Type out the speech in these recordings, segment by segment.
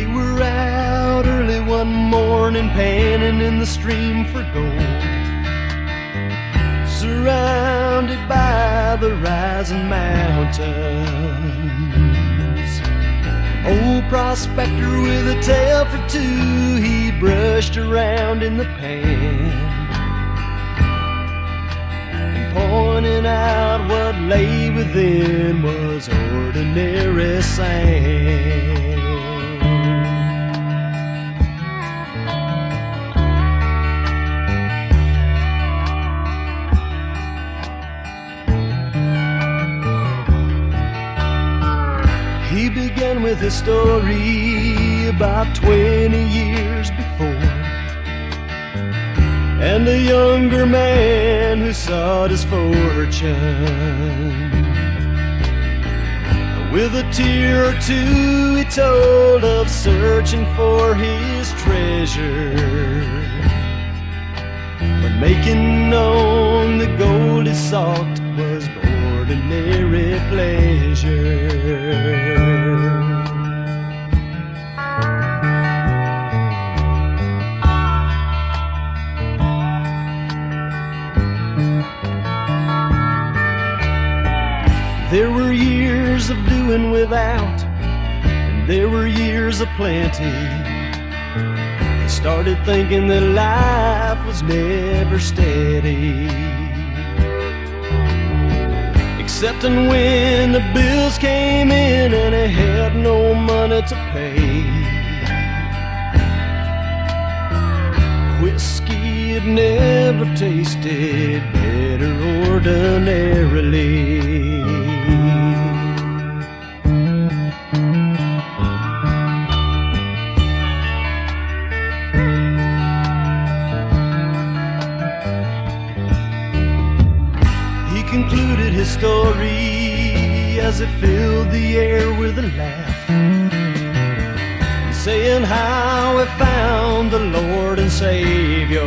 They were out early one morning, panning in the stream for gold, surrounded by the rising mountains. Old prospector with a tale for two, he brushed around in the pan, pointing out what lay within was ordinary sand. He began with his story about 20 years before, and a younger man who sought his fortune. With a tear or two he told of searching for his treasure, but making known the gold he sought was ordinary pleasure. There were years of doing without, and there were years of plenty. They started thinking that life was never steady, excepting when the bills came in and they had no money to pay. Whiskey had never tasted better ordinarily. Concluded his story as it filled the air with a laugh, saying how he found the Lord and Savior,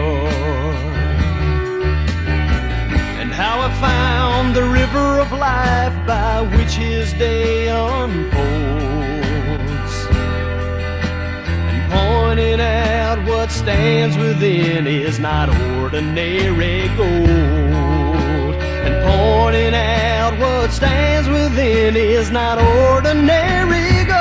and how he found the river of life by which his day unfolds, and pointing out what stands within is not ordinary gold, and pointing out what stands within is not ordinary gold.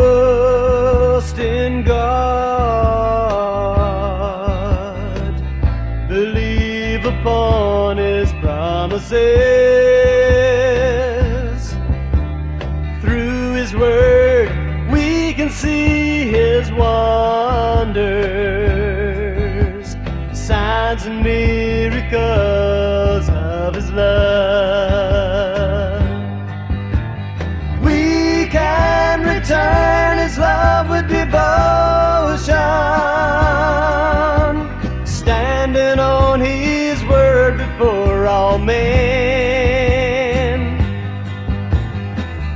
Trust in God, believe upon His promises. Through His word we can see His wonders, signs and miracles of His love. We can return His love with devotion, standing on His word before all men.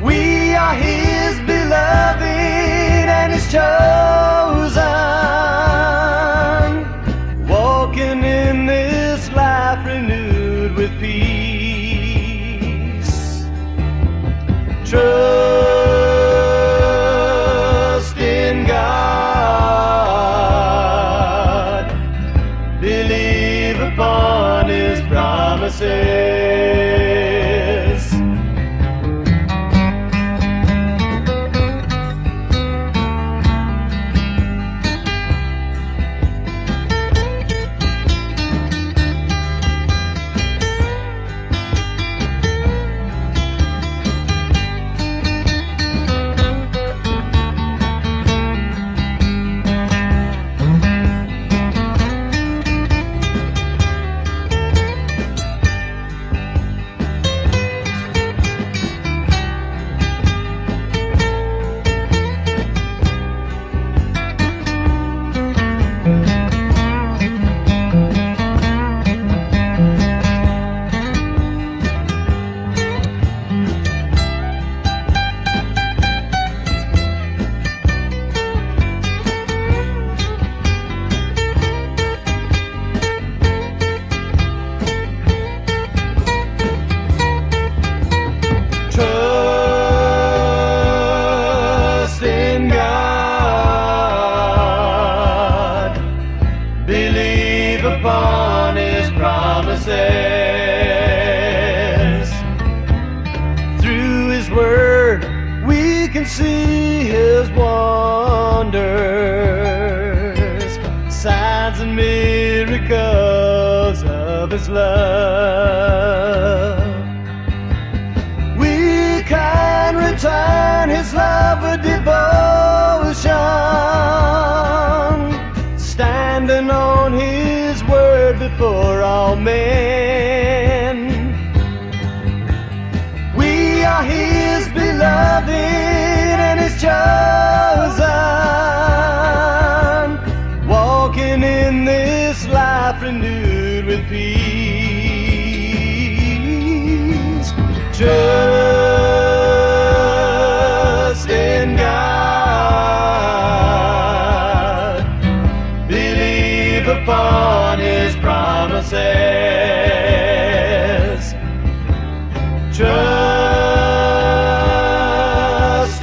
We are His beloved and His chosen, walking in this life renewed with peace. Trust in God, believe upon His promises. promises. Through His Word we can see His wonders, signs and miracles of His love. We can return His love with devotion, standing on His word before all men. We are His beloved and His chosen, walking in this life renewed with peace. Trust in God, believe upon His promises. Trust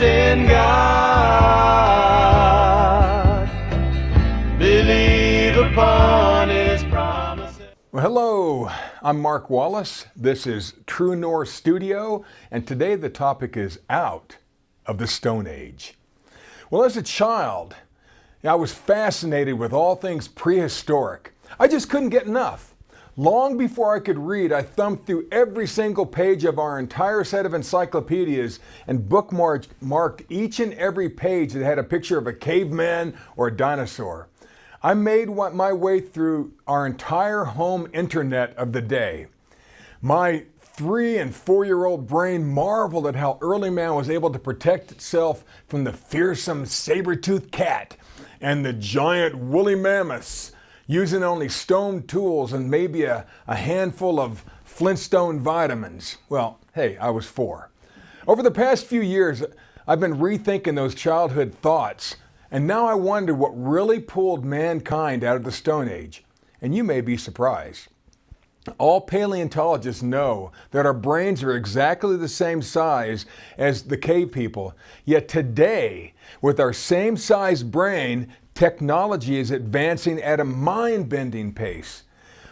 in God, believe upon His promises. Well, hello, I'm Mark Wallace. This is True North Studio, and today the topic is Out of the Stone Age. Well, as a child, I was fascinated with all things prehistoric. I just couldn't get enough. Long before I could read, I thumbed through every single page of our entire set of encyclopedias and bookmarked each and every page that had a picture of a caveman or a dinosaur. I made my way through our entire home internet of the day. My 3- and 4-year-old brain marveled at how early man was able to protect itself from the fearsome saber-toothed cat and the giant woolly mammoths, using only stone tools and maybe a handful of Flintstone vitamins. Well, hey, I was 4. Over the past few years, I've been rethinking those childhood thoughts, and now I wonder what really pulled mankind out of the Stone Age. And you may be surprised. All paleontologists know that our brains are exactly the same size as the cave people. Yet today, with our same size brain, technology is advancing at a mind-bending pace.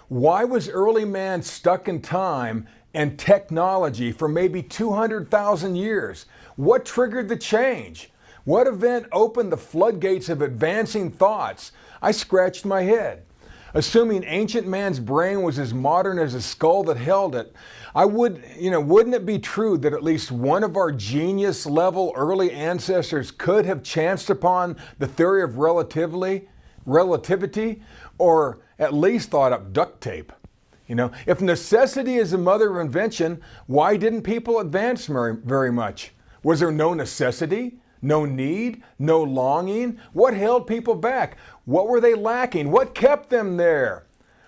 Why was early man stuck in time and technology for maybe 200,000 years? What triggered the change? What event opened the floodgates of advancing thoughts? I scratched my head. Assuming ancient man's brain was as modern as a skull that held it, wouldn't it be true that at least one of our genius-level early ancestors could have chanced upon the theory of relativity, or at least thought up duct tape? If necessity is the mother of invention, why didn't people advance very much? Was there no necessity? No need? No longing? What held people back? What were they lacking? What kept them there?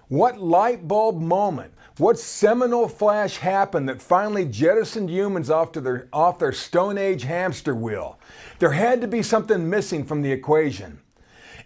What light bulb moment? What seminal flash happened that finally jettisoned humans off their Stone Age hamster wheel? There had to be something missing from the equation.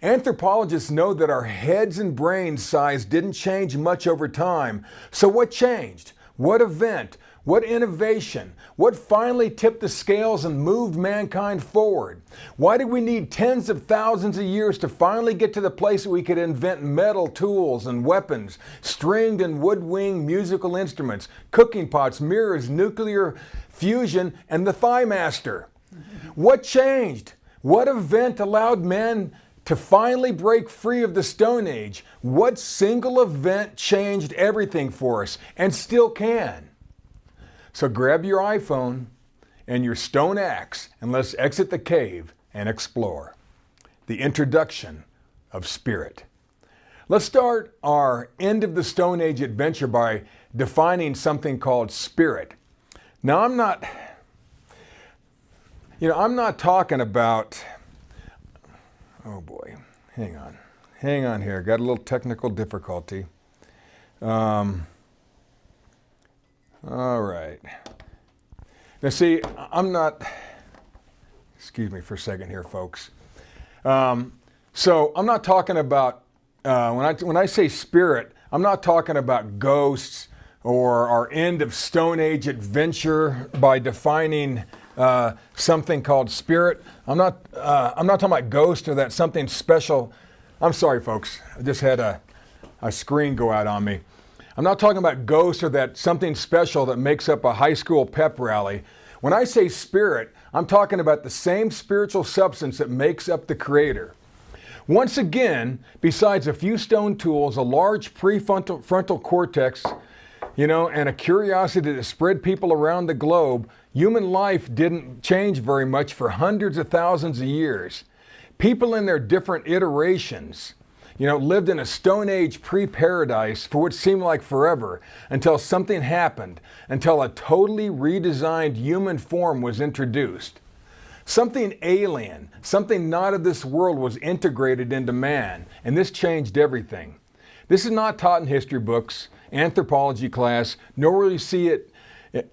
Anthropologists know that our heads and brain size didn't change much over time. So what changed? What event? What innovation? What finally tipped the scales and moved mankind forward? Why did we need tens of thousands of years to finally get to the place that we could invent metal tools and weapons, stringed and wood-winged musical instruments, cooking pots, mirrors, nuclear fusion, and the Thighmaster? What changed? What event allowed men to finally break free of the Stone Age? What single event changed everything for us and still can? So grab your iPhone and your stone axe and let's exit the cave and explore. The introduction of spirit. Let's start our end of the Stone Age adventure by defining something called spirit. Now I'm not talking about, oh boy, hang on here, got a little technical difficulty. All right. Now see, excuse me for a second here, folks. So I'm not talking about, when I say spirit, I'm not talking about ghosts or our end of Stone Age adventure by defining something called spirit. I'm not talking about ghost or that something special. I'm sorry, folks. I just had a screen go out on me. I'm not talking about ghosts or that something special that makes up a high school pep rally. When I say spirit, I'm talking about the same spiritual substance that makes up the Creator. Once again, besides a few stone tools, a large prefrontal cortex, and a curiosity that spread people around the globe, human life didn't change very much for hundreds of thousands of years. People in their different iterations, lived in a Stone Age pre-paradise for what seemed like forever, until something happened, until a totally redesigned human form was introduced. Something alien, something not of this world was integrated into man, and this changed everything. This is not taught in history books, anthropology class, nor will you see it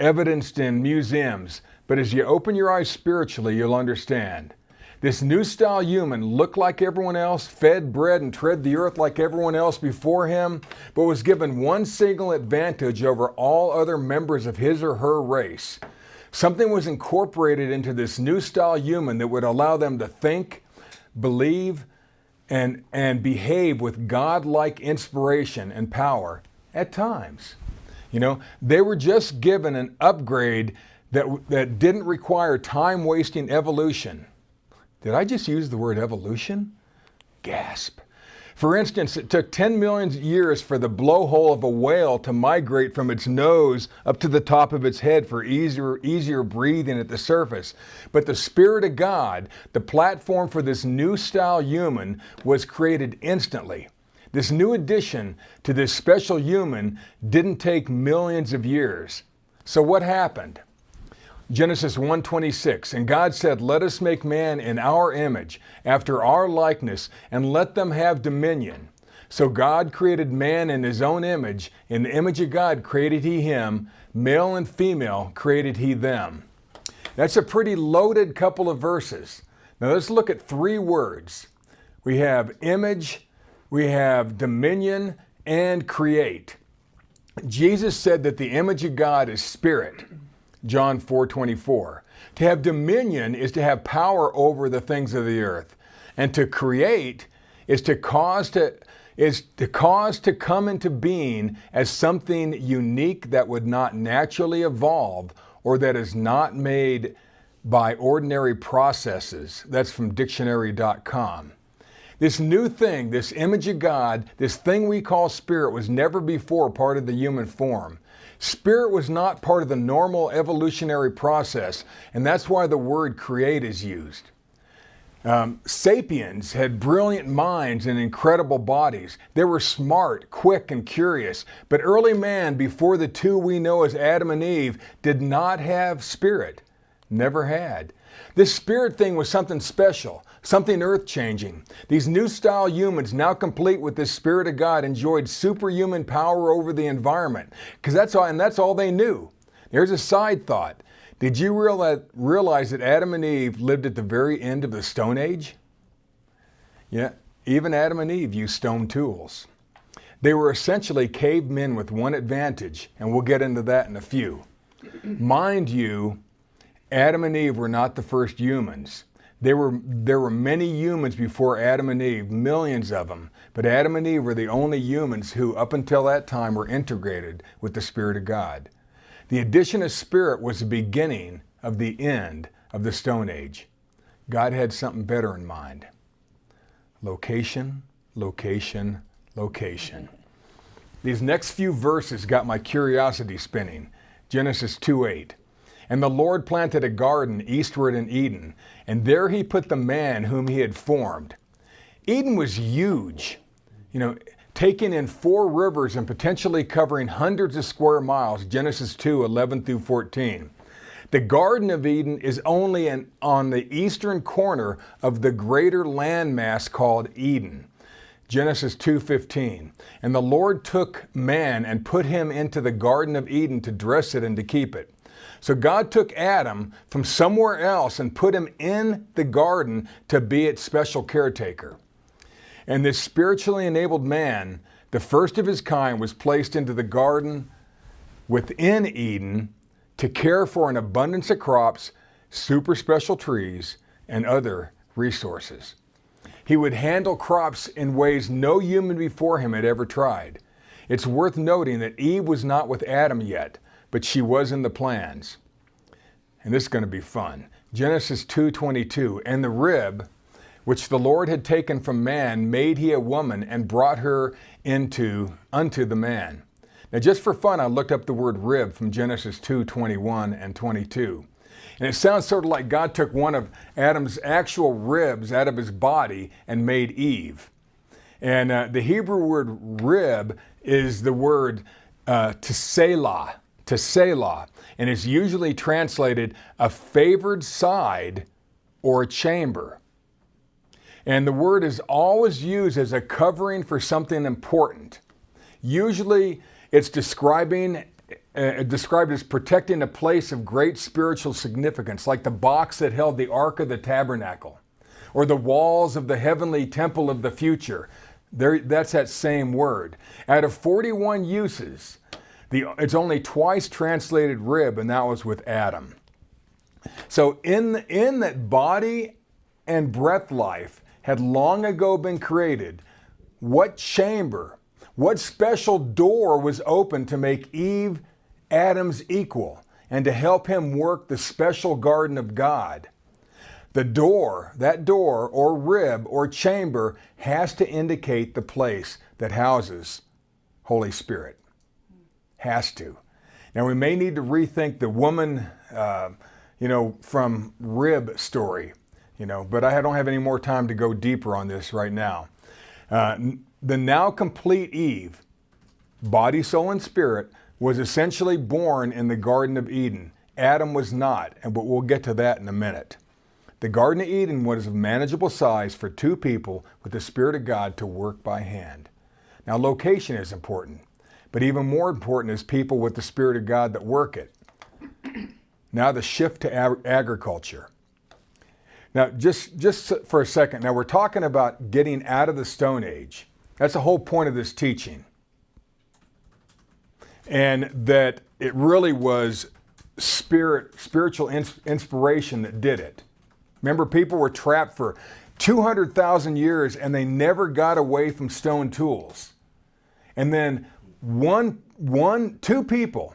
evidenced in museums, but as you open your eyes spiritually, you'll understand. This new style human looked like everyone else, fed, bred, and tread the earth like everyone else before him, but was given one single advantage over all other members of his or her race. Something was incorporated into this new style human that would allow them to think, believe, and behave with God-like inspiration and power at times. They were just given an upgrade that didn't require time-wasting evolution. Did I just use the word evolution? Gasp. For instance, it took 10 million years for the blowhole of a whale to migrate from its nose up to the top of its head for easier breathing at the surface. But the Spirit of God, the platform for this new style human, was created instantly. This new addition to this special human didn't take millions of years. So what happened? Genesis 1:26, and God said, "Let us make man in our image, after our likeness, and let them have dominion." So God created man in his own image. In the image of God created he him, male and female created he them. That's a pretty loaded couple of verses. Now let's look at three words. We have image, we have dominion, and create. Jesus said that the image of God is spirit. John 4:24. To have dominion is to have power over the things of the earth. And to create is to cause to come into being as something unique that would not naturally evolve or that is not made by ordinary processes. That's from dictionary.com. This new thing, this image of God, this thing we call spirit, was never before part of the human form. Spirit was not part of the normal evolutionary process, and that's why the word create is used. Sapiens had brilliant minds and incredible bodies. They were smart, quick, and curious. But early man, before the two we know as Adam and Eve, did not have spirit. Never had. This spirit thing was something special, something earth-changing. These new style humans, now complete with this Spirit of God, enjoyed superhuman power over the environment, because that's all they knew. There's a side thought. Did you realize that Adam and Eve lived at the very end of the Stone Age? Yeah, even Adam and Eve used stone tools. They were essentially cavemen with one advantage, and we'll get into that in a few. Mind you, Adam and Eve were not the first humans. There were many humans before Adam and Eve, millions of them, but Adam and Eve were the only humans who, up until that time, were integrated with the Spirit of God. The addition of spirit was the beginning of the end of the Stone Age. God had something better in mind. Location, location, location. These next few verses got my curiosity spinning. Genesis 2:8. And the Lord planted a garden eastward in Eden, and there he put the man whom he had formed. Eden was huge, taking in 4 rivers and potentially covering hundreds of square miles, Genesis 2:11 through 14. The Garden of Eden is only on the eastern corner of the greater landmass called Eden. Genesis 2:15. And the Lord took man and put him into the Garden of Eden to dress it and to keep it. So God took Adam from somewhere else and put him in the garden to be its special caretaker. And this spiritually enabled man, the first of his kind, was placed into the garden within Eden to care for an abundance of crops, super special trees, and other resources. He would handle crops in ways no human before him had ever tried. It's worth noting that Eve was not with Adam yet, but she was in the plans. And this is going to be fun. Genesis 2:22, and the rib, which the Lord had taken from man, made he a woman and brought her unto the man. Now just for fun, I looked up the word rib from Genesis 2:21 and 22. And it sounds sort of like God took one of Adam's actual ribs out of his body and made Eve. And the Hebrew word rib is the word tselah, and is usually translated a favored side or a chamber. And the word is always used as a covering for something important. Usually it's described as protecting a place of great spiritual significance, like the box that held the Ark of the Tabernacle, or the walls of the heavenly temple of the future. That's that same word. Out of 41 uses, it's only twice translated rib, and that was with Adam. So in that body and breath life had long ago been created, what chamber, what special door was open to make Eve Adam's equal and to help him work the special garden of God? That door or rib or chamber has to indicate the place that houses Holy Spirit. Has to. Now we may need to rethink the woman, from rib story, but I don't have any more time to go deeper on this right now. The now complete Eve, body, soul, and spirit, was essentially born in the Garden of Eden. Adam was not, but we'll get to that in a minute. The Garden of Eden was of manageable size for two people with the Spirit of God to work by hand. Now, location is important, but even more important is people with the Spirit of God that work it. Now, the shift to agriculture. Now, just for a second, now we're talking about getting out of the Stone Age. That's the whole point of this teaching. And that it really was spiritual inspiration that did it. Remember, people were trapped for 200,000 years and they never got away from stone tools. And then two people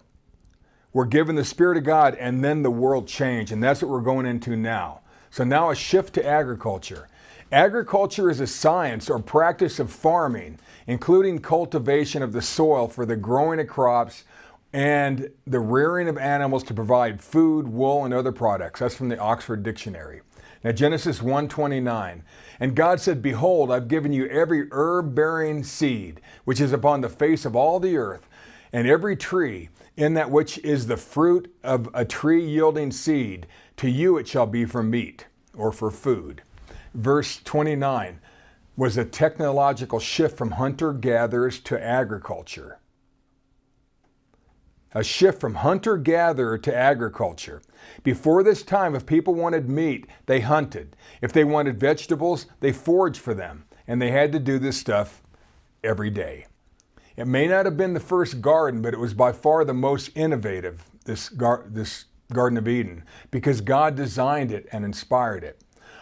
were given the Spirit of God, and then the world changed. And that's what we're going into now. So now a shift to agriculture. Agriculture is a science or practice of farming, including cultivation of the soil for the growing of crops and the rearing of animals to provide food, wool, and other products. That's from the Oxford Dictionary. Now, Genesis 1:29, and God said, behold, I've given you every herb-bearing seed, which is upon the face of all the earth, and every tree, in that which is the fruit of a tree yielding seed, to you it shall be for meat, or for food. Verse 29 was a technological shift from hunter-gatherers to agriculture. A shift from hunter-gatherer to agriculture. Before this time, if people wanted meat, they hunted. If they wanted vegetables, they foraged for them. And they had to do this stuff every day. It may not have been the first garden, but it was by far the most innovative, this Garden of Eden, because God designed it and inspired it.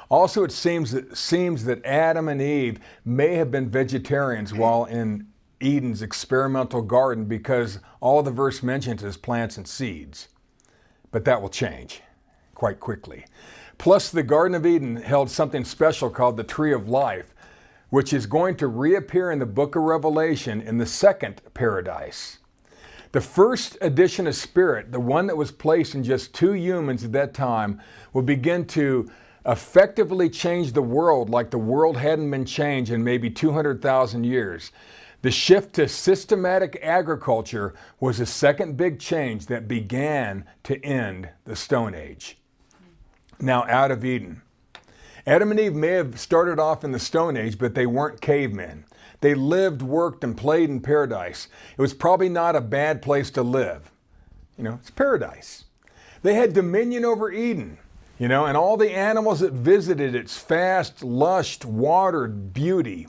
Also, it seems that Adam and Eve may have been vegetarians while in Eden's experimental garden, because all the verse mentions is plants and seeds. But that will change quite quickly. Plus, the Garden of Eden held something special called the Tree of Life, which is going to reappear in the book of Revelation in the second paradise. The first edition of Spirit, the one that was placed in just 2 humans at that time, will begin to effectively change the world like the world hadn't been changed in maybe 200,000 years. The shift to systematic agriculture was the second big change that began to end the Stone Age. Now, out of Eden. Adam and Eve may have started off in the Stone Age, but they weren't cavemen. They lived, worked, and played in paradise. It was probably not a bad place to live. It's paradise. They had dominion over Eden, and all the animals that visited its vast, lush, watered beauty.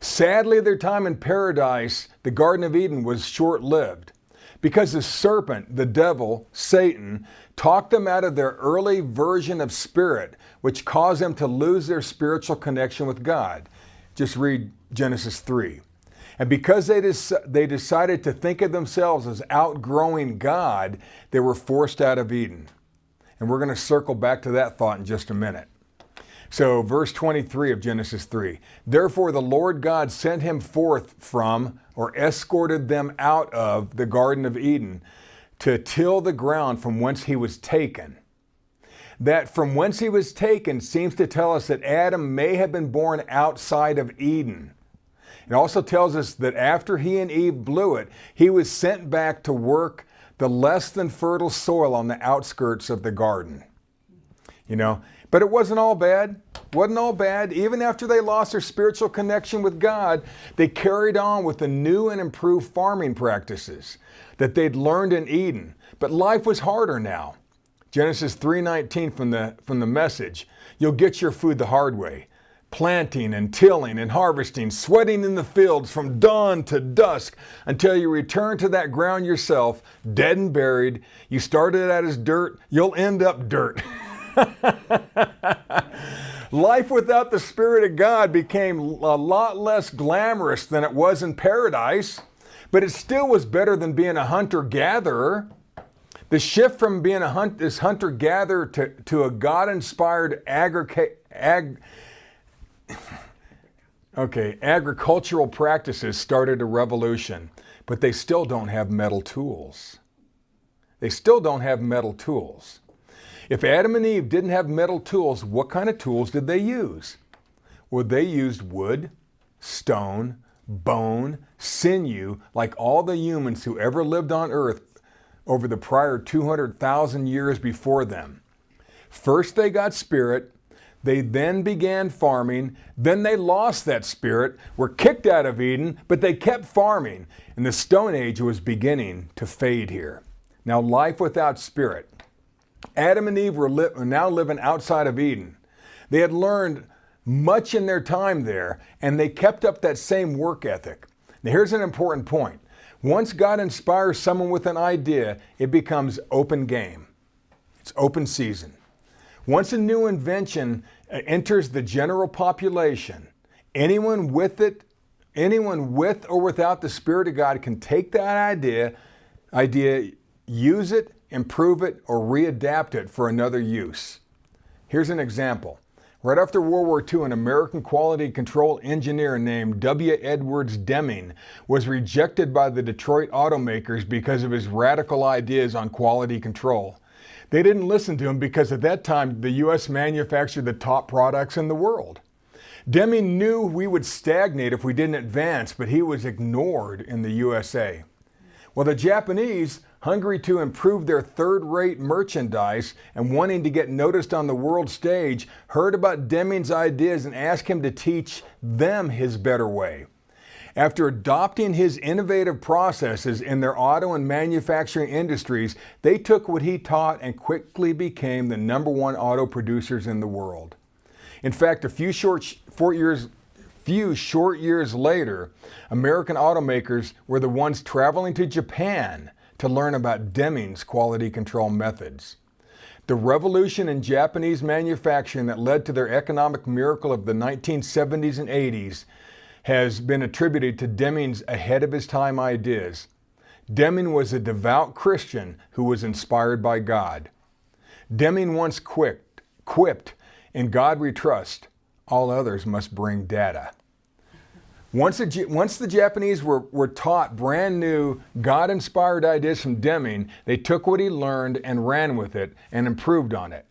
Sadly, their time in paradise, the Garden of Eden, was short-lived because the serpent, the devil, Satan, talked them out of their early version of spirit, which caused them to lose their spiritual connection with God. Just read Genesis 3. And because they decided to think of themselves as outgrowing God, they were forced out of Eden. And we're going to circle back to that thought in just a minute. So verse 23 of Genesis 3, therefore the Lord God sent him forth from, or escorted them out of, the Garden of Eden to till the ground from whence he was taken. That from whence he was taken seems to tell us that Adam may have been born outside of Eden. It also tells us that after he and Eve blew it, he was sent back to work the less than fertile soil on the outskirts of the garden. You know, but it wasn't all bad. Wasn't all bad. Even after they lost their spiritual connection with God, they carried on with the new and improved farming practices that they'd learned in Eden. But life was harder now. Genesis 3:19 from the Message, you'll get your food the hard way. Planting and tilling and harvesting, sweating in the fields from dawn to dusk until you return to that ground yourself, dead and buried. You started out as dirt, you'll end up dirt. Life without the Spirit of God became a lot less glamorous than it was in paradise, but it still was better than being a hunter-gatherer. The shift from being this hunter-gatherer to a God-inspired agricultural practices started a revolution, but they still don't have metal tools. They still don't have metal tools. If Adam and Eve didn't have metal tools, what kind of tools did they use? Well, they used wood, stone, bone, sinew, like all the humans who ever lived on earth over the prior 200,000 years before them. First they got spirit, they then began farming, then they lost that spirit, were kicked out of Eden, but they kept farming, and the Stone Age was beginning to fade here. Now, life without spirit. Adam and Eve were now living outside of Eden. They had learned much in their time there, and they kept up that same work ethic. Now, here's an important point. Once God inspires someone with an idea, it becomes open game. It's open season. Once a new invention enters the general population, anyone with or without the Spirit of God can take that idea, use it, improve it, or readapt it for another use. Here's an example. Right after World War II, an American quality control engineer named W. Edwards Deming was rejected by the Detroit automakers because of his radical ideas on quality control. They didn't listen to him because at that time, the U.S. manufactured the top products in the world. Deming knew we would stagnate if we didn't advance, but he was ignored in the USA. Well, the Japanese, hungry to improve their third-rate merchandise and wanting to get noticed on the world stage, heard about Deming's ideas and asked him to teach them his better way. After adopting his innovative processes in their auto and manufacturing industries, they took what he taught and quickly became the #1 auto producers in the world. In fact, a few short years later, American automakers were the ones traveling to Japan to learn about Deming's quality control methods. The revolution in Japanese manufacturing that led to their economic miracle of the 1970s and 80s has been attributed to Deming's ahead-of-his-time ideas. Deming was a devout Christian who was inspired by God. Deming once quipped, "In God we trust, all others must bring data." Once the Japanese were taught brand new, God-inspired ideas from Deming, they took what he learned and ran with it and improved on it.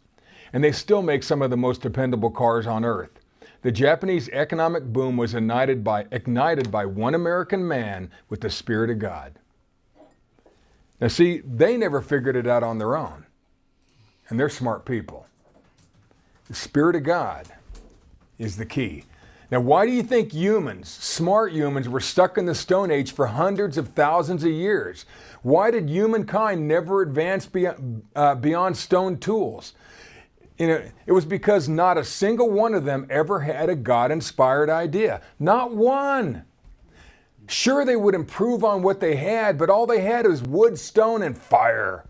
And they still make some of the most dependable cars on earth. The Japanese economic boom was ignited by one American man with the Spirit of God. Now see, they never figured it out on their own. And they're smart people. The Spirit of God is the key. Now, why do you think humans, smart humans, were stuck in the Stone Age for hundreds of thousands of years? Why did humankind never advance beyond stone tools? It was because not a single one of them ever had a God-inspired idea. Not one. Sure, they would improve on what they had, but all they had was wood, stone, and fire.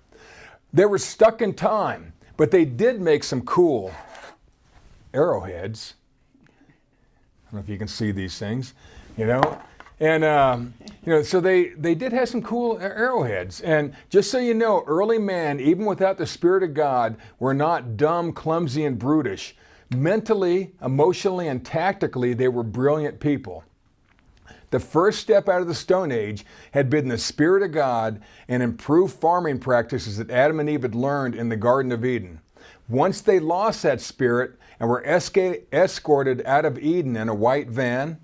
They were stuck in time, but they did make some cool arrowheads. I don't know if you can see these things. And, so they did have some cool arrowheads. And just so you know, early man, even without the Spirit of God, were not dumb, clumsy, and brutish. Mentally, emotionally, and tactically, they were brilliant people. The first step out of the Stone Age had been the Spirit of God and improved farming practices that Adam and Eve had learned in the Garden of Eden. Once they lost that spirit and were escorted out of Eden in a white van,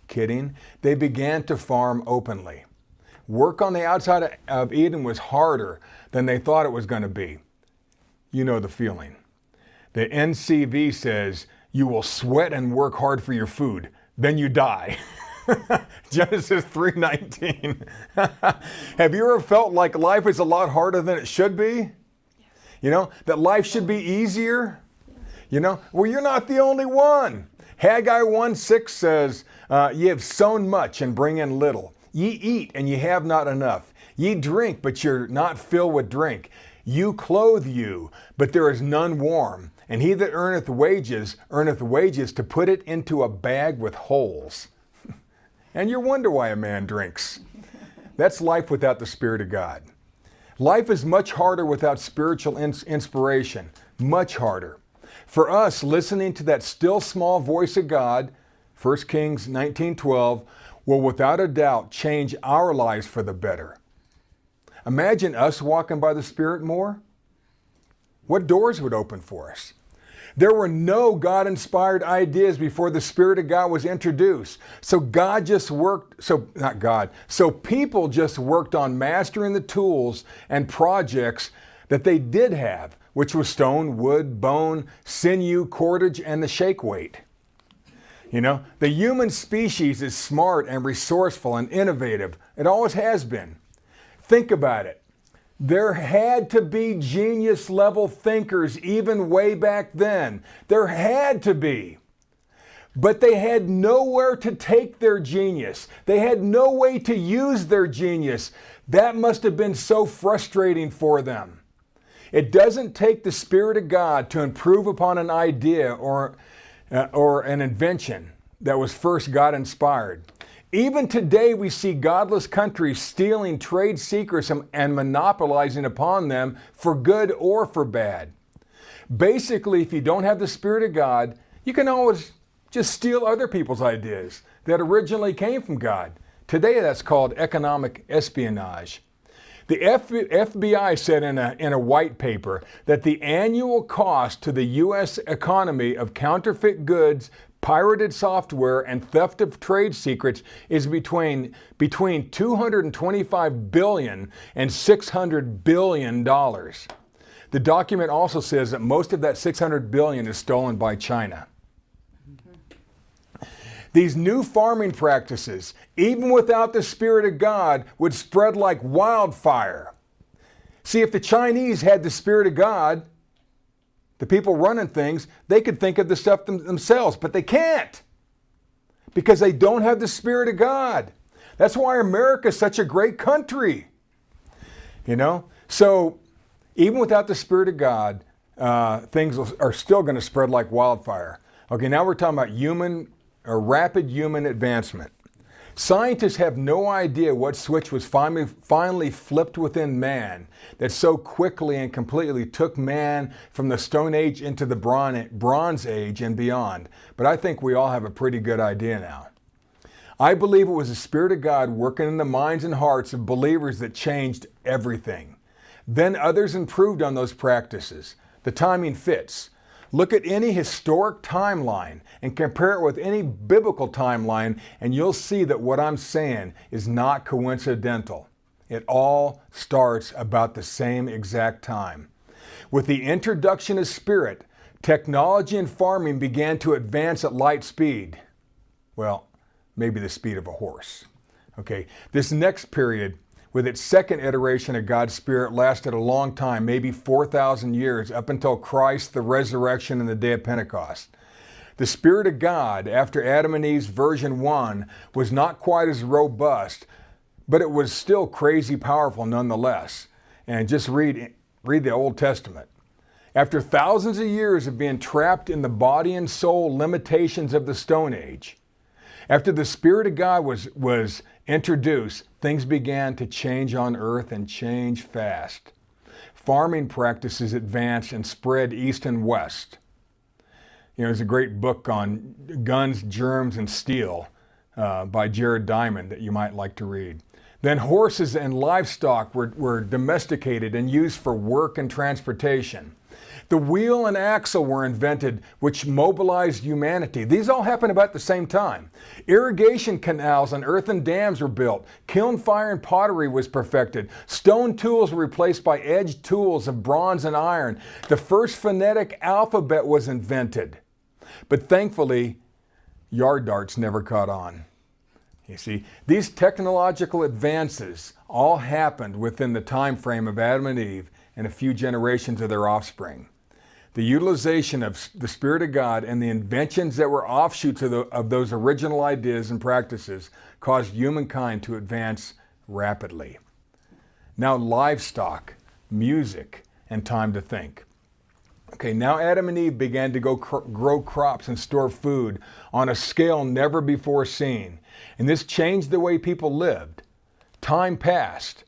kidding, they began to farm openly. Work on the outside of Eden was harder than they thought it was going to be. You know the feeling. The NCV says, you will sweat and work hard for your food, then you die. Genesis 3:19. Have you ever felt like life is a lot harder than it should be? That life should be easier? Well, you're not the only one. Haggai 1:6 says, ye have sown much and bring in little. Ye eat and ye have not enough. Ye drink, but you're not filled with drink. You clothe you, but there is none warm. And he that earneth wages to put it into a bag with holes. And you wonder why a man drinks. That's life without the Spirit of God. Life is much harder without spiritual inspiration. Much harder. For us, listening to that still small voice of God, 1 Kings 19:12, will without a doubt change our lives for the better. Imagine us walking by the Spirit more. What doors would open for us? There were no God-inspired ideas before the Spirit of God was introduced. So people just worked on mastering the tools and projects that they did have, which was stone, wood, bone, sinew, cordage, and the shake weight. The human species is smart and resourceful and innovative. It always has been. Think about it. There had to be genius level thinkers even way back then. There had to be. But they had nowhere to take their genius. They had no way to use their genius. That must have been so frustrating for them. It doesn't take the Spirit of God to improve upon an idea or an invention that was first God-inspired. Even today, we see godless countries stealing trade secrets and monopolizing upon them for good or for bad. Basically, if you don't have the Spirit of God, you can always just steal other people's ideas that originally came from God. Today, that's called economic espionage. The FBI said in a white paper that the annual cost to the U.S. economy of counterfeit goods, pirated software, and theft of trade secrets is between $225 billion and $600 billion. The document also says that most of that $600 billion is stolen by China. These new farming practices, even without the Spirit of God, would spread like wildfire. See, if the Chinese had the Spirit of God, the people running things, they could think of the stuff themselves, but they can't because they don't have the Spirit of God. That's why America is such a great country. So even without the Spirit of God, things are still going to spread like wildfire. Okay, now we're talking about rapid human advancement. Scientists have no idea what switch was finally flipped within man that so quickly and completely took man from the Stone Age into the Bronze Age and beyond. But I think we all have a pretty good idea now. I believe it was the Spirit of God working in the minds and hearts of believers that changed everything. Then others improved on those practices. The timing fits. Look at any historic timeline and compare it with any biblical timeline, and you'll see that what I'm saying is not coincidental. It all starts about the same exact time. With the introduction of Spirit, technology and farming began to advance at light speed. Well, maybe the speed of a horse. Okay, this next period, with its second iteration of God's Spirit, lasted a long time, maybe 4,000 years, up until Christ, the resurrection, and the day of Pentecost. The Spirit of God, after Adam and Eve's version 1, was not quite as robust, but it was still crazy powerful nonetheless. And just read the Old Testament. After thousands of years of being trapped in the body and soul limitations of the Stone Age, After the Spirit of God was introduced, things began to change on earth and change fast. Farming practices advanced and spread east and west. There's a great book on guns, germs, and steel by Jared Diamond that you might like to read. Then horses and livestock were domesticated and used for work and transportation. The wheel and axle were invented, which mobilized humanity. These all happened about the same time. Irrigation canals and earthen dams were built. Kiln fire and pottery was perfected. Stone tools were replaced by edged tools of bronze and iron. The first phonetic alphabet was invented. But thankfully, yard darts never caught on. You see, these technological advances all happened within the time frame of Adam and Eve and a few generations of their offspring. The utilization of the Spirit of God and the inventions that were offshoots of those original ideas and practices caused humankind to advance rapidly. Now livestock, music, and time to think. Okay, now Adam and Eve began to grow crops and store food on a scale never before seen. And this changed the way people lived. Time passed.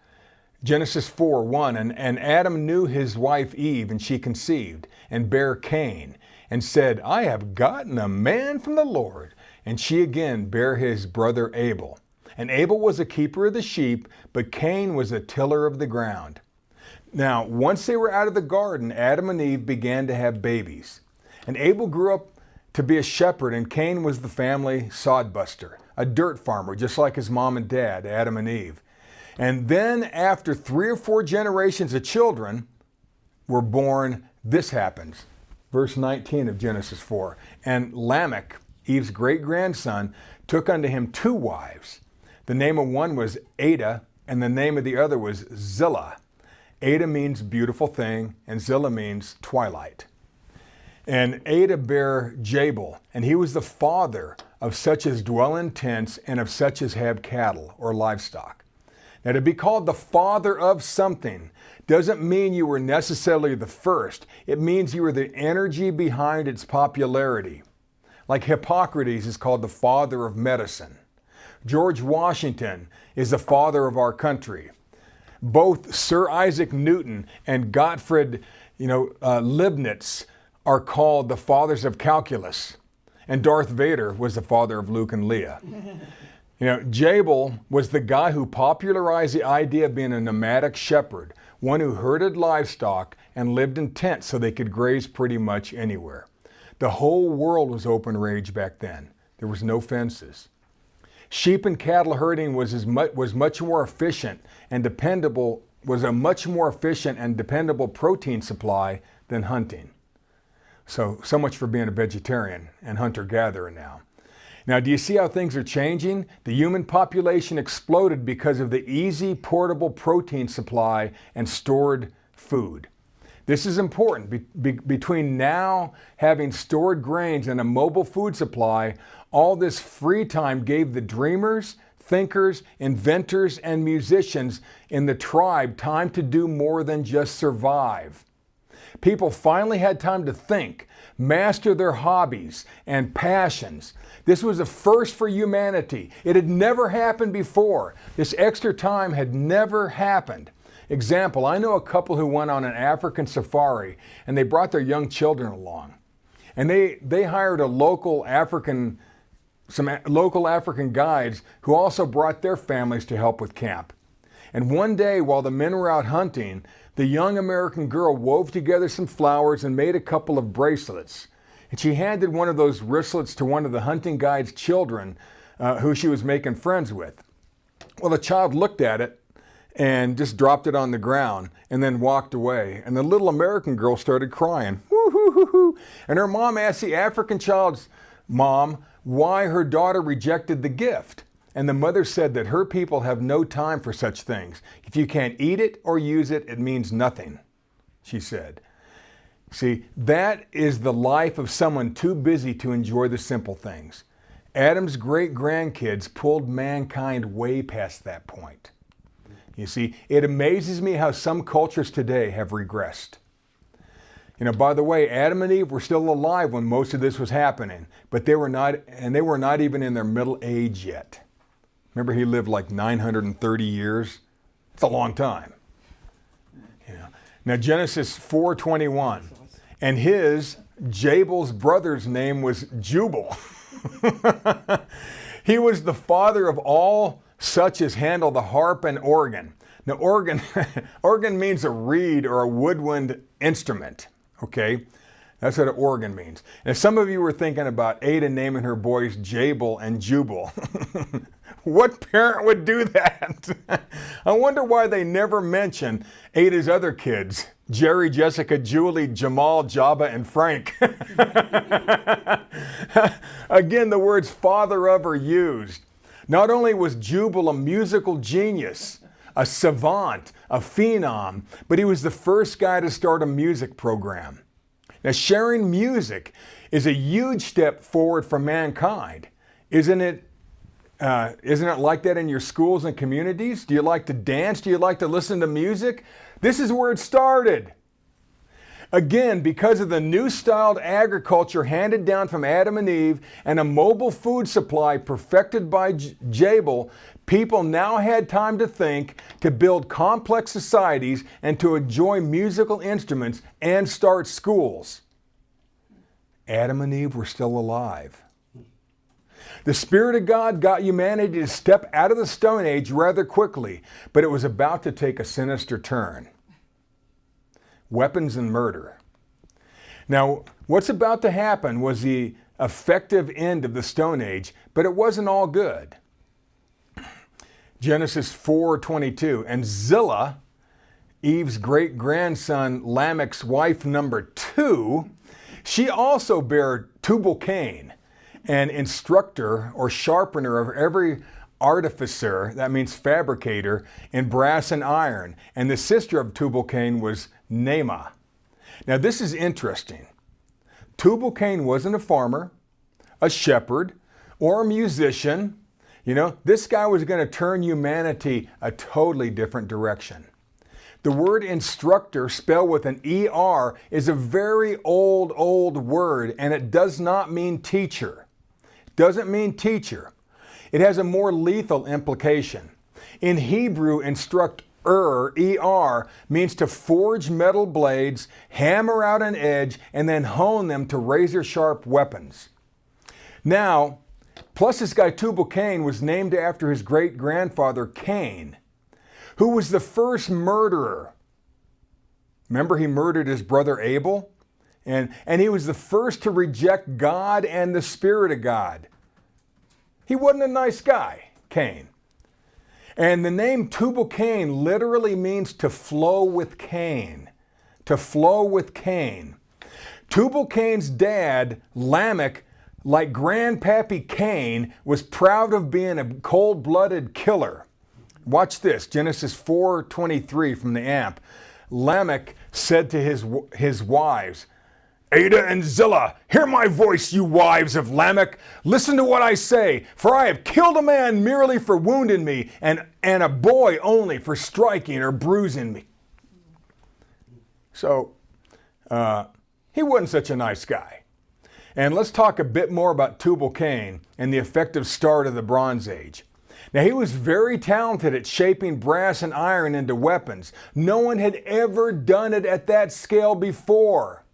Genesis 4:1, and Adam knew his wife Eve, and she conceived, and bare Cain, and said, I have gotten a man from the Lord. And she again bare his brother Abel. And Abel was a keeper of the sheep, but Cain was a tiller of the ground. Now, once they were out of the garden, Adam and Eve began to have babies. And Abel grew up to be a shepherd, and Cain was the family sodbuster, a dirt farmer, just like his mom and dad, Adam and Eve. And then after 3 or 4 generations of children were born, this happens. Verse 19 of Genesis 4. And Lamech, Eve's great-grandson, took unto him 2 wives. The name of one was Adah, and the name of the other was Zillah. Adah means beautiful thing, and Zillah means twilight. And Adah bare Jabal, and he was the father of such as dwell in tents and of such as have cattle or livestock. Now, to be called the father of something doesn't mean you were necessarily the first. It means you were the energy behind its popularity. Like Hippocrates is called the father of medicine. George Washington is the father of our country. Both Sir Isaac Newton and Gottfried Leibniz are called the fathers of calculus. And Darth Vader was the father of Luke and Leia. Jabal was the guy who popularized the idea of being a nomadic shepherd, one who herded livestock and lived in tents so they could graze pretty much anywhere. The whole world was open range back then. There was no fences. Sheep and cattle herding was a much more efficient and dependable protein supply than hunting. So much for being a vegetarian and hunter-gatherer now. Now, do you see how things are changing? The human population exploded because of the easy, portable protein supply and stored food. This is important. Between now having stored grains and a mobile food supply, all this free time gave the dreamers, thinkers, inventors, and musicians in the tribe time to do more than just survive. People finally had time to think, master their hobbies and passions. This was a first for humanity. It had never happened before. This extra time had never happened. Example, I know a couple who went on an African safari and they brought their young children along. And they hired some local African guides who also brought their families to help with camp. And one day while the men were out hunting, the young American girl wove together some flowers and made a couple of bracelets. And she handed one of those wristlets to one of the hunting guide's children who she was making friends with. Well, the child looked at it and just dropped it on the ground and then walked away. And the little American girl started crying. Woo-hoo-hoo-hoo. And her mom asked the African child's mom why her daughter rejected the gift. And the mother said that her people have no time for such things. If you can't eat it or use it, it means nothing, she said. See, that is the life of someone too busy to enjoy the simple things. Adam's great-grandkids pulled mankind way past that point. You see, it amazes me how some cultures today have regressed. By the way, Adam and Eve were still alive when most of this was happening, but they were not even in their middle age yet. Remember, he lived like 930 years. It's a long time. Now, Genesis 4:21, and Jabel's brother's name was Jubal. He was the father of all such as handle the harp and organ. Now, organ means a reed or a woodwind instrument, okay? That's what an organ means. And some of you were thinking about Ada naming her boys Jabal and Jubal. What parent would do that? I wonder why they never mention Ada's other kids, Jerry, Jessica, Julie, Jamal, Jabba, and Frank. Again, the words father of are used. Not only was Jubal a musical genius, a savant, a phenom, but he was the first guy to start a music program. Now, sharing music is a huge step forward for mankind. Isn't it like that in your schools and communities? Do you like to dance? Do you like to listen to music? This is where it started. Again, because of the new styled agriculture handed down from Adam and Eve and a mobile food supply perfected by Jabal, people now had time to think, to build complex societies, and to enjoy musical instruments and start schools. Adam and Eve were still alive. The Spirit of God got humanity to step out of the Stone Age rather quickly, but it was about to take a sinister turn. Weapons and murder. Now, what's about to happen was the effective end of the Stone Age, but it wasn't all good. Genesis 4:22, and Zillah, Eve's great-grandson Lamech's wife number 2, she also bare Tubal-Cain, an instructor or sharpener of every artificer, that means fabricator, in brass and iron. And the sister of Tubal-Cain was Naamah. Now this is interesting. Tubal-Cain wasn't a farmer, a shepherd, or a musician. This guy was going to turn humanity a totally different direction. The word instructor, spelled with an ER, is a very old word, and it does not mean teacher. It doesn't mean teacher. It has a more lethal implication. In Hebrew, instruct, ER, means to forge metal blades, hammer out an edge, and then hone them to razor-sharp weapons. Now, plus this guy Tubal-Cain was named after his great-grandfather Cain, who was the first murderer. Remember, he murdered his brother Abel? And he was the first to reject God and the Spirit of God. He wasn't a nice guy, Cain. And the name Tubal-Cain literally means to flow with Cain. To flow with Cain. Tubal-Cain's dad, Lamech, like Grandpappy Cain, was proud of being a cold-blooded killer. Watch this, Genesis 4:23 from the AMP. Lamech said to his wives, Ada and Zillah, hear my voice, you wives of Lamech. Listen to what I say, for I have killed a man merely for wounding me, and a boy only for striking or bruising me. So, he wasn't such a nice guy. And let's talk a bit more about Tubal-Cain and the effective start of the Bronze Age. Now, he was very talented at shaping brass and iron into weapons. No one had ever done it at that scale before.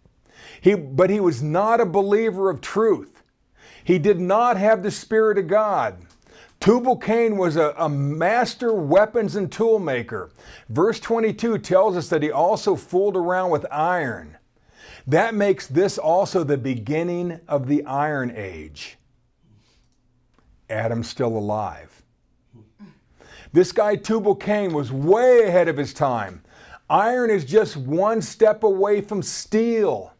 But he was not a believer of truth. He did not have the Spirit of God. Tubal-Cain was a master weapons and tool maker. Verse 22 tells us that he also fooled around with iron. That makes this also the beginning of the Iron Age. Adam's still alive. This guy Tubal-Cain was way ahead of his time. Iron is just one step away from steel.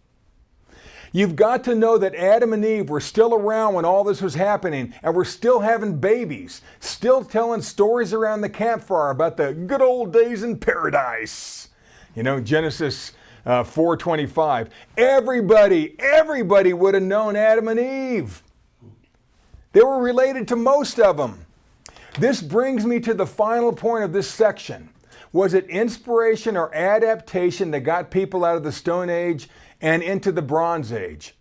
You've got to know that Adam and Eve were still around when all this was happening, and were still having babies, still telling stories around the campfire about the good old days in paradise. Genesis 4:25. Everybody would have known Adam and Eve. They were related to most of them. This brings me to the final point of this section. Was it inspiration or adaptation that got people out of the Stone Age and into the Bronze Age?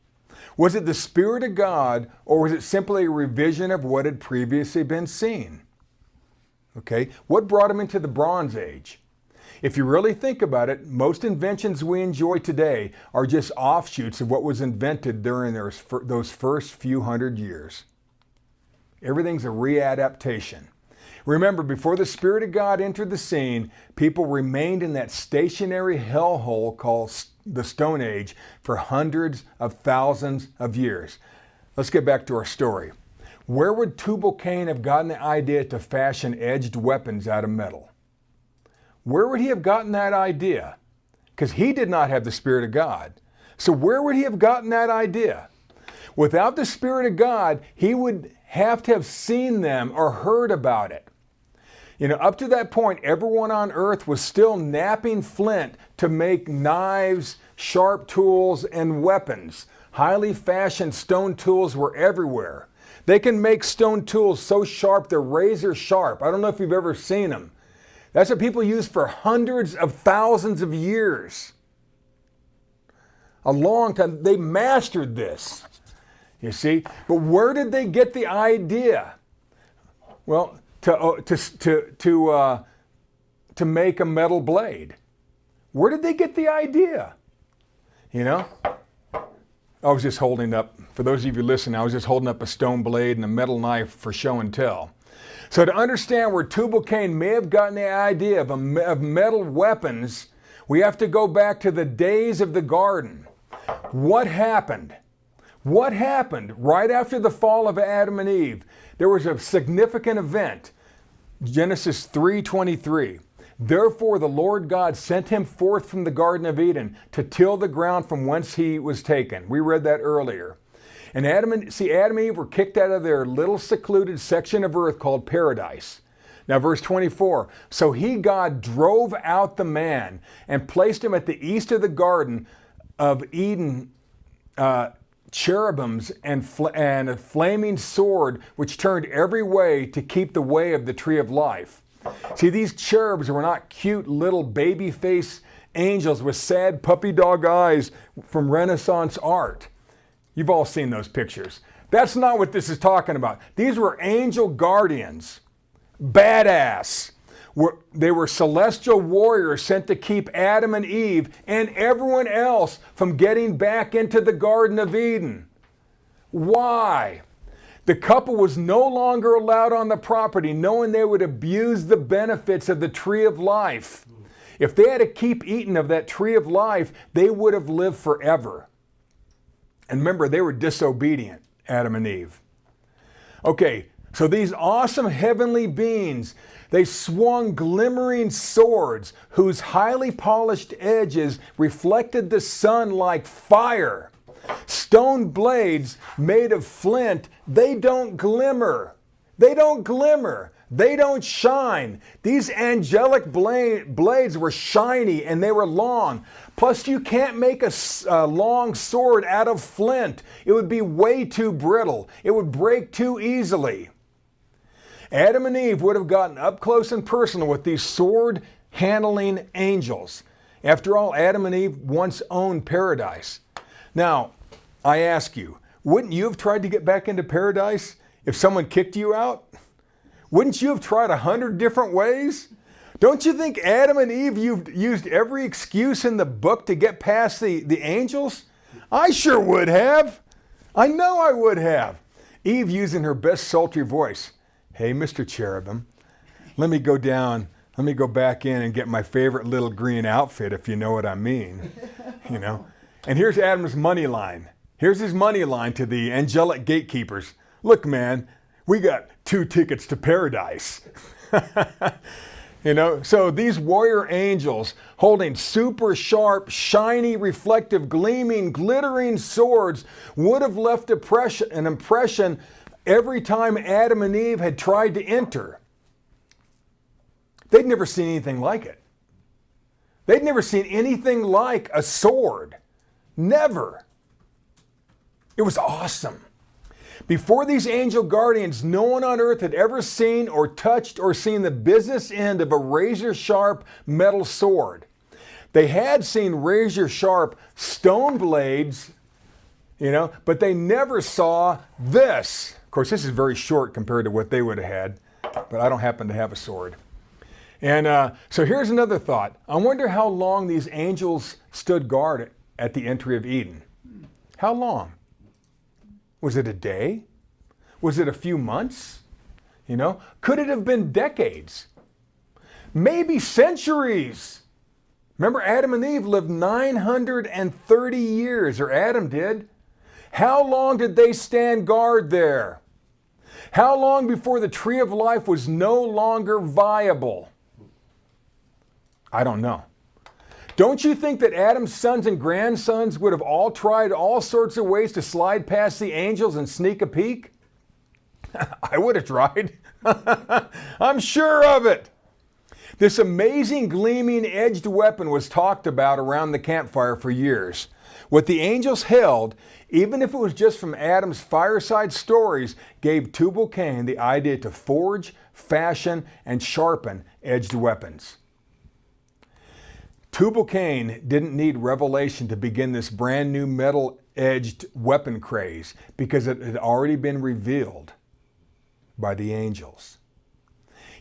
Was it the Spirit of God, or was it simply a revision of what had previously been seen? Okay, what brought him into the Bronze Age? If you really think about it, most inventions we enjoy today are just offshoots of what was invented during those first few hundred years. Everything's a readaptation. Remember, before the Spirit of God entered the scene, people remained in that stationary hellhole called the Stone Age for hundreds of thousands of years. Let's get back to our story. Where would Tubal-Cain have gotten the idea to fashion edged weapons out of metal? Where would he have gotten that idea? Because he did not have the Spirit of God. So where would he have gotten that idea? Without the Spirit of God, he would have to have seen them or heard about it. You know, up to that point, everyone on earth was still knapping flint to make knives, sharp tools, and weapons. Highly fashioned stone tools were everywhere. They can make stone tools so sharp they're razor sharp. I don't know if you've ever seen them. That's what people use for hundreds of thousands of years. A long time. They mastered this, you see. But where did they get the idea? Well, to make a metal blade. Where did they get the idea? You know? I was just holding up, for those of you listening, I was just holding up a stone blade and a metal knife for show and tell. So to understand where Tubal-Cain may have gotten the idea of metal weapons, we have to go back to the days of the garden. What happened? What happened right after the fall of Adam and Eve? There was a significant event. Genesis 3:23. Therefore the Lord God sent him forth from the Garden of Eden to till the ground from whence he was taken. We read that earlier. And Adam and Eve were kicked out of their little secluded section of earth called paradise. Now verse 24, so he, God, drove out the man and placed him at the east of the Garden of Eden, cherubims and a flaming sword which turned every way to keep the way of the tree of life. See, these cherubs were not cute little baby face angels with sad puppy dog eyes from Renaissance art. You've all seen those pictures. That's not what this is talking about. These were angel guardians. Badass. They were celestial warriors sent to keep Adam and Eve and everyone else from getting back into the Garden of Eden. Why? The couple was no longer allowed on the property, knowing they would abuse the benefits of the tree of life. If they had to keep eating of that tree of life, they would have lived forever. And remember, they were disobedient, Adam and Eve. Okay, so these awesome heavenly beings, they swung glimmering swords whose highly polished edges reflected the sun like fire. Stone blades made of flint, they don't glimmer. They don't glimmer. They don't shine. These angelic blades were shiny and they were long. Plus, you can't make a long sword out of flint. It would be way too brittle. It would break too easily. Adam and Eve would have gotten up close and personal with these sword-handling angels. After all, Adam and Eve once owned paradise. Now, I ask you, wouldn't you have tried to get back into paradise if someone kicked you out? Wouldn't you have tried 100 different ways? Don't you think Adam and Eve used every excuse in the book to get past the angels? I sure would have. I know I would have. Eve using her best sultry voice. Hey, Mr. Cherubim, let me go back in and get my favorite little green outfit, if you know what I mean. You know? And here's Adam's money line. Here's his money line to the angelic gatekeepers. Look, man, we got 2 tickets to paradise. You know, so these warrior angels holding super sharp, shiny, reflective, gleaming, glittering swords would have left an impression every time Adam and Eve had tried to enter. They'd never seen anything like it. They'd never seen anything like a sword. Never. It was awesome. Before these angel guardians, no one on earth had ever seen or touched or seen the business end of a razor-sharp metal sword. They had seen razor-sharp stone blades, but they never saw this. Of course, this is very short compared to what they would have had, but I don't happen to have a sword. And so here's another thought. I wonder how long these angels stood guard at the entry of Eden. How long? Was it a day? Was it a few months? Could it have been decades? Maybe centuries. Remember, Adam and Eve lived 930 years, or Adam did. How long did they stand guard there? How long before the tree of life was no longer viable? I don't know. Don't you think that Adam's sons and grandsons would have all tried all sorts of ways to slide past the angels and sneak a peek? I would have tried. I'm sure of it. This amazing gleaming edged weapon was talked about around the campfire for years. What the angels held, even if it was just from Adam's fireside stories, gave Tubal-Cain the idea to forge, fashion, and sharpen edged weapons. Tubal-Cain didn't need revelation to begin this brand new metal-edged weapon craze because it had already been revealed by the angels.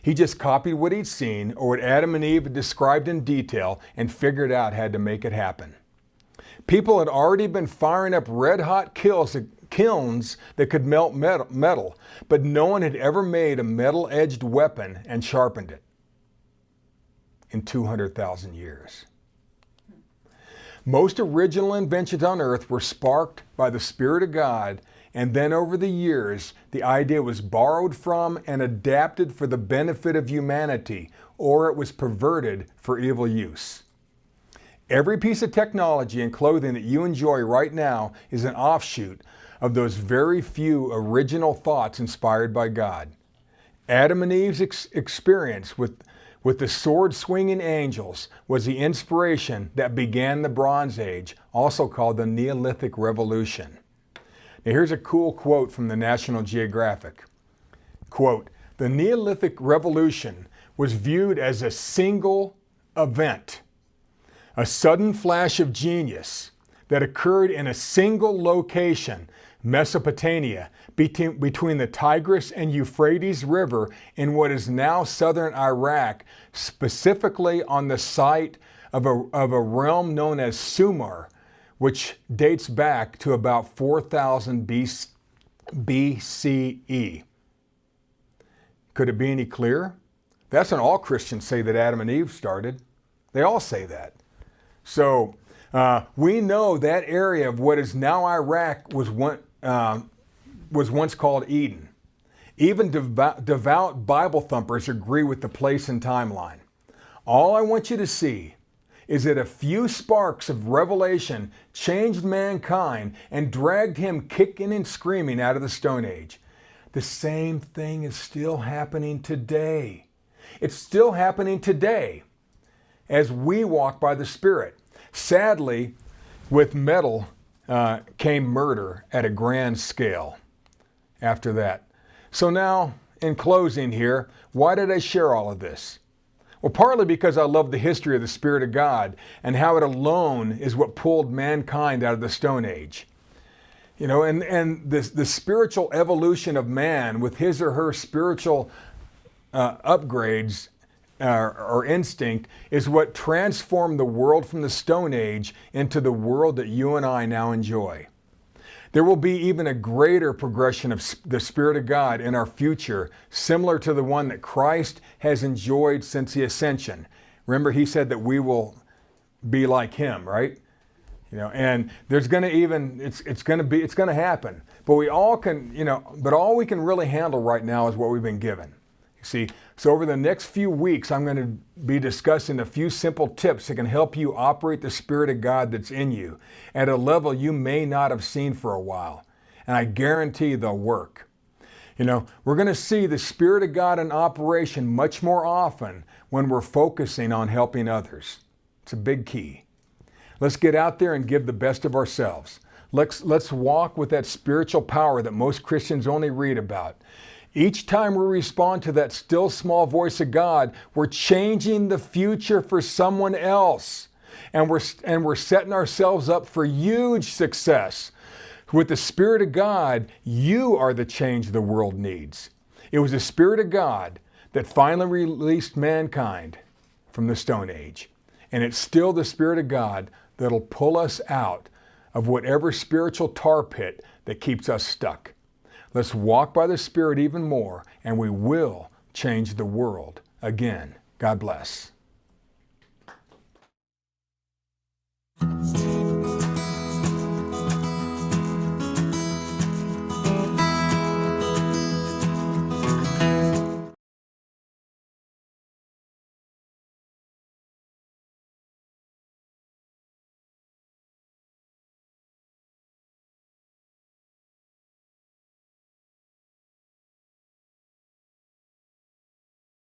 He just copied what he'd seen or what Adam and Eve had described in detail and figured out how to make it happen. People had already been firing up red-hot kilns that could melt metal, but no one had ever made a metal-edged weapon and sharpened it in 200,000 years. Most original inventions on earth were sparked by the Spirit of God, and then over the years, the idea was borrowed from and adapted for the benefit of humanity, or it was perverted for evil use. Every piece of technology and clothing that you enjoy right now is an offshoot of those very few original thoughts inspired by God. Adam and Eve's experience with the sword-swinging angels was the inspiration that began the Bronze Age, also called the Neolithic Revolution. Now here's a cool quote from the National Geographic. Quote, "The Neolithic Revolution was viewed as a single event, a sudden flash of genius that occurred in a single location, Mesopotamia, between the Tigris and Euphrates River in what is now southern Iraq, specifically on the site of a realm known as Sumer, which dates back to about 4000 BCE. Could it be any clearer? That's when all Christians say that Adam and Eve started. They all say that. So we know that area of what is now Iraq was once called Eden. Even devout Bible thumpers agree with the place and timeline. All I want you to see is that a few sparks of revelation changed mankind and dragged him kicking and screaming out of the Stone Age. The same thing is still happening today. It's still happening today as we walk by the Spirit. Sadly, with metal came murder at a grand scale after that. So now, in closing here, why did I share all of this? Well, partly because I love the history of the Spirit of God and how it alone is what pulled mankind out of the Stone Age. And the spiritual evolution of man with his or her spiritual upgrades or instinct is what transformed the world from the Stone Age into the world that you and I now enjoy. There will be even a greater progression of the Spirit of God in our future, similar to the one that Christ has enjoyed since the ascension. Remember, he said that we will be like him, right? And there's going to it's going to happen. But we all can, but all we can really handle right now is what we've been given. See, so over the next few weeks, I'm going to be discussing a few simple tips that can help you operate the Spirit of God that's in you at a level you may not have seen for a while. And I guarantee they'll work. We're going to see the Spirit of God in operation much more often when we're focusing on helping others. It's a big key. Let's get out there and give the best of ourselves. Let's walk with that spiritual power that most Christians only read about. Each time we respond to that still small voice of God, we're changing the future for someone else. And we're setting ourselves up for huge success. With the Spirit of God, you are the change the world needs. It was the Spirit of God that finally released mankind from the Stone Age. And it's still the Spirit of God that'll pull us out of whatever spiritual tar pit that keeps us stuck. Let's walk by the Spirit even more, and we will change the world again. God bless.